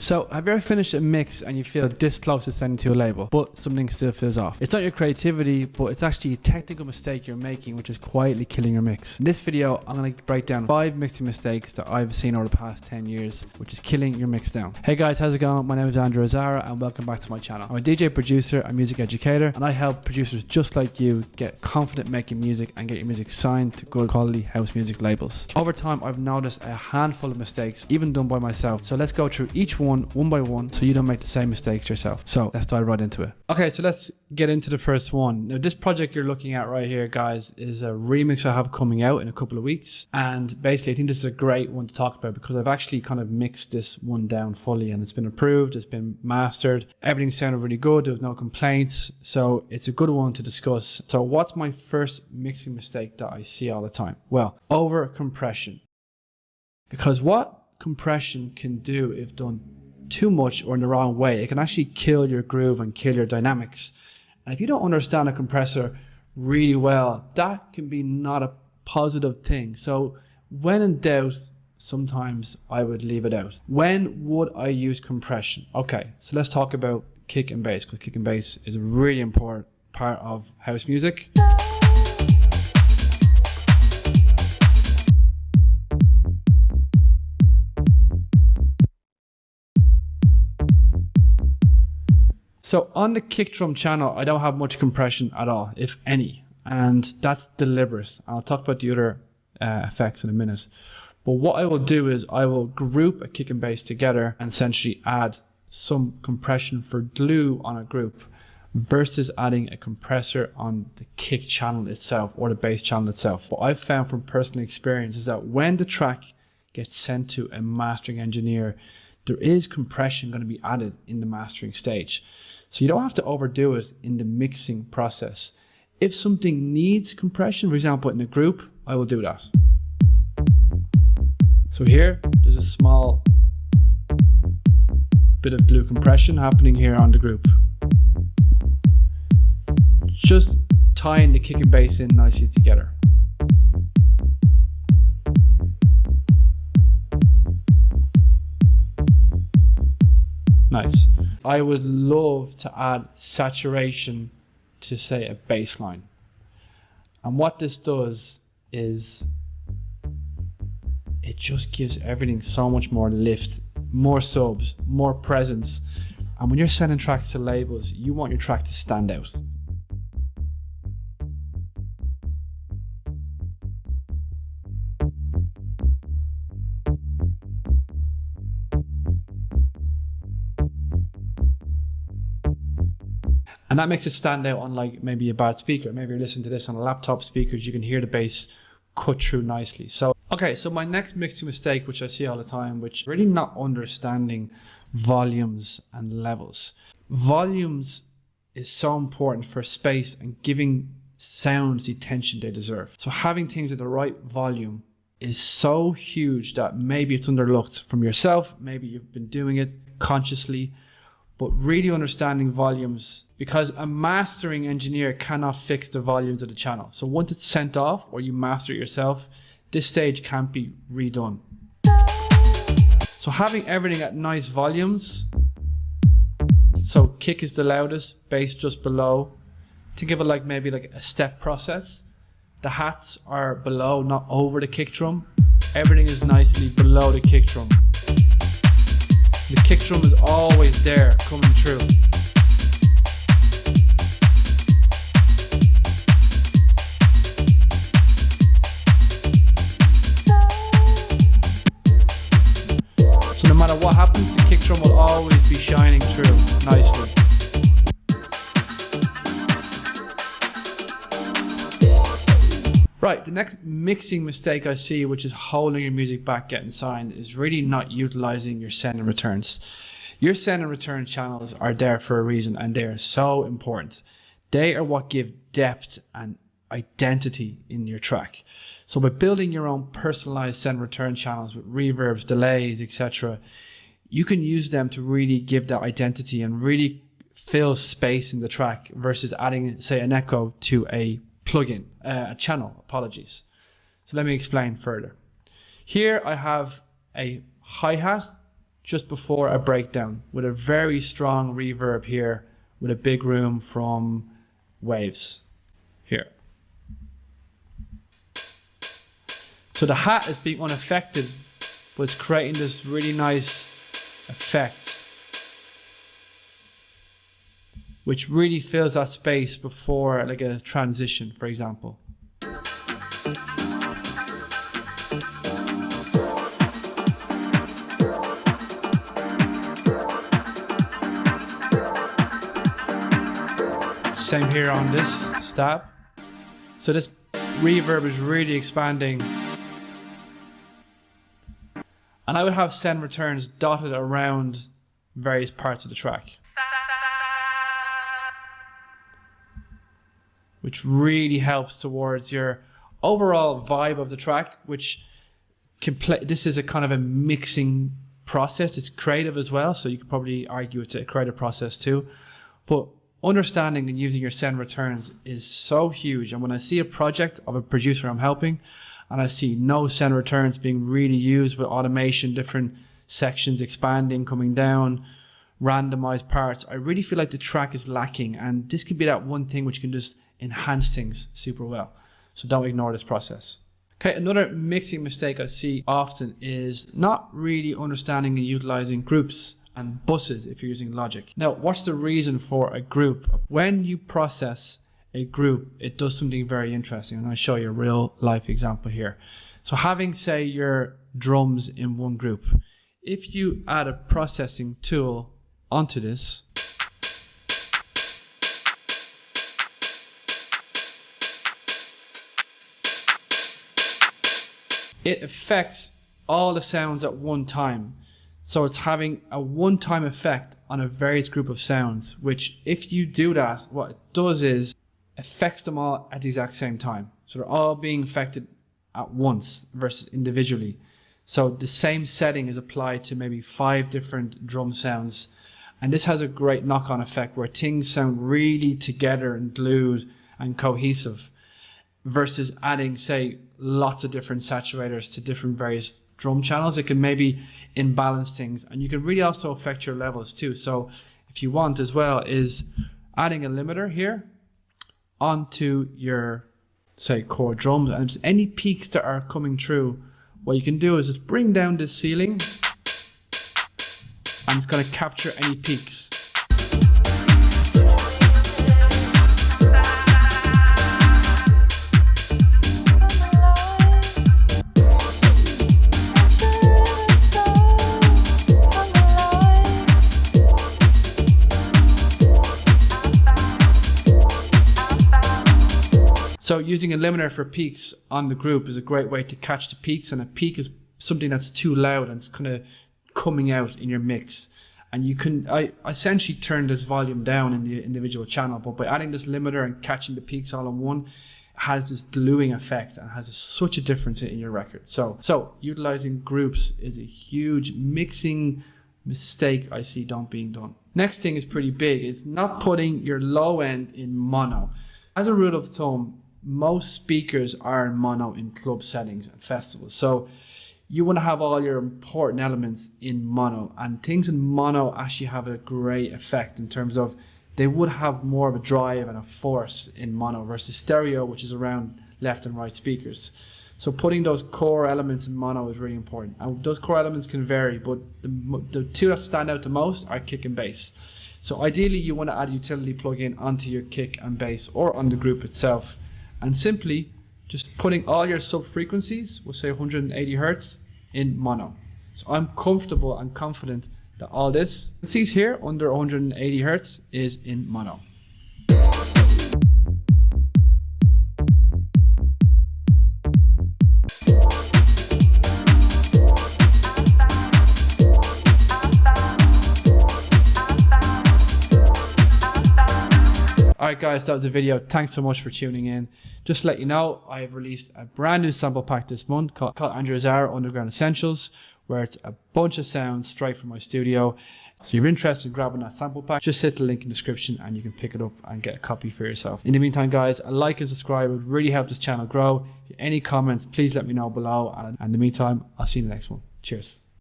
So have you ever finished a mix and you feel this close to sending to a label, but something still feels off? It's not your creativity, but it's actually a technical mistake you're making, which is quietly killing your mix. In this video, I'm going to break down 5 mixing mistakes that I've seen over the past 10 years, which is killing your mix down. Hey guys, how's it going? My name is Andrew Azara and welcome back to my channel. I'm a DJ producer and music educator, and I help producers just like you get confident making music and get your music signed to good quality house music labels. Over time, I've noticed a handful of mistakes, even done by myself. So let's go through each one by one so you don't make the same mistakes yourself. So let's dive right into it. Okay, so let's get into the first one. Now this project you're looking at right here, guys, is a remix I have coming out in a couple of weeks, and basically I think this is a great one to talk about because I've actually kind of mixed this one down fully and it's been approved, it's been mastered, everything sounded really good, there was no complaints, so it's a good one to discuss. So what's my first mixing mistake that I see all the time? Well, over compression. Because what compression can do if done too much or in the wrong way, it can actually kill your groove and kill your dynamics. And if you don't understand a compressor really well, that can be not a positive thing. So when in doubt, sometimes I would leave it out. When would I use compression? Okay, so let's talk about kick and bass, because kick and bass is a really important part of house music. So on the kick drum channel, I don't have much compression at all, if any, and that's deliberate. I'll talk about the other effects in a minute. But what I will do is I will group a kick and bass together and essentially add some compression for glue on a group versus adding a compressor on the kick channel itself or the bass channel itself. What I've found from personal experience is that when the track gets sent to a mastering engineer, there is compression going to be added in the mastering stage. So you don't have to overdo it in the mixing process. If something needs compression, for example, in a group, I will do that. So here, there's a small bit of glue compression happening here on the group. Just tying the kick and bass in nicely together. Nice. I would love to add saturation to, say, a bass line. And what this does is it just gives everything so much more lift, more subs, more presence. And when you're sending tracks to labels, you want your track to stand out. And that makes it stand out on like maybe a bad speaker. Maybe you're listening to this on a laptop speakers, you can hear the bass cut through nicely. So, okay, so my next mixing mistake, which I see all the time, which really not understanding volumes and levels. Volumes is so important for space and giving sounds the attention they deserve. So having things at the right volume is so huge that maybe it's underlooked from yourself, maybe you've been doing it consciously, but really understanding volumes, because a mastering engineer cannot fix the volumes of the channel. So once it's sent off or you master it yourself, this stage can't be redone. So having everything at nice volumes, so kick is the loudest, bass just below. Think of it like maybe like a step process. The hats are below, not over the kick drum. Everything is nicely below the kick drum. The kick drum is always there, coming through. So no matter what happens, the kick drum will always be shining through nicely. Right, the next mixing mistake I see, which is holding your music back getting signed, is really not utilizing your send and returns. Your send and return channels are there for a reason, and they are so important. They are what give depth and identity in your track. So by building your own personalized send and return channels with reverbs, delays, etc., you can use them to really give that identity and really fill space in the track versus adding, say, an echo to a plugin, a channel, apologies. So let me explain further. Here I have a hi-hat just before a breakdown with a very strong reverb here with a big room from waves here. So the hat is being unaffected, but it's creating this really nice effect, which really fills that space before like a transition, for example. Same here on this stab. So this reverb is really expanding. And I would have send returns dotted around various parts of the track, which really helps towards your overall vibe of the track, which can play. This is a kind of a mixing process. It's creative as well, so you could probably argue it's a creative process too. But understanding and using your send returns is so huge. And when I see a project of a producer I'm helping, and I see no send returns being really used with automation, different sections expanding, coming down, randomized parts, I really feel like the track is lacking. And this could be that one thing which can just enhance things super well. So don't ignore this process. Okay, another mixing mistake I see often is not really understanding and utilizing groups and buses if you're using Logic. Now, what's the reason for a group? When you process a group, it does something very interesting, and I'll show you a real life example here. So having, say, your drums in one group, if you add a processing tool onto this, it affects all the sounds at one time. So it's having a one-time effect on a various group of sounds, which if you do that, what it does is affects them all at the exact same time. So they're all being affected at once versus individually. So the same setting is applied to maybe 5 different drum sounds. And this has a great knock-on effect where things sound really together and glued and cohesive versus adding, say, lots of different saturators to different various drum channels. It can maybe imbalance things, and you can really also affect your levels too. So if you want as well is adding a limiter here onto your, say, core drums, and just any peaks that are coming through, what you can do is just bring down the ceiling and it's going to capture any peaks. So using a limiter for peaks on the group is a great way to catch the peaks, and a peak is something that's too loud and it's kind of coming out in your mix. And you can, I essentially turn this volume down in the individual channel, but by adding this limiter and catching the peaks all in one, it has this gluing effect and has such a difference in your record. So utilizing groups is a huge mixing mistake I see being done. Next thing is pretty big, is not putting your low end in mono. As a rule of thumb, most speakers are in mono in club settings and festivals. So you want to have all your important elements in mono, and things in mono actually have a great effect in terms of they would have more of a drive and a force in mono versus stereo, which is around left and right speakers. So putting those core elements in mono is really important. And those core elements can vary, but the two that stand out the most are kick and bass. So ideally you want to add a utility plugin onto your kick and bass or on the group itself, and simply just putting all your sub frequencies, we'll say 180 Hertz, in mono. So I'm comfortable and confident that all this frequencies here under 180 Hertz is in mono. Alright guys, that was the video. Thanks so much for tuning in. Just to let you know, I have released a brand new sample pack this month called Andrew Zara Underground Essentials, where it's a bunch of sounds straight from my studio. So if you're interested in grabbing that sample pack, just hit the link in the description and you can pick it up and get a copy for yourself. In the meantime guys, a like and subscribe would really help this channel grow. If you have any comments, please let me know below. And in the meantime, I'll see you in the next one. Cheers.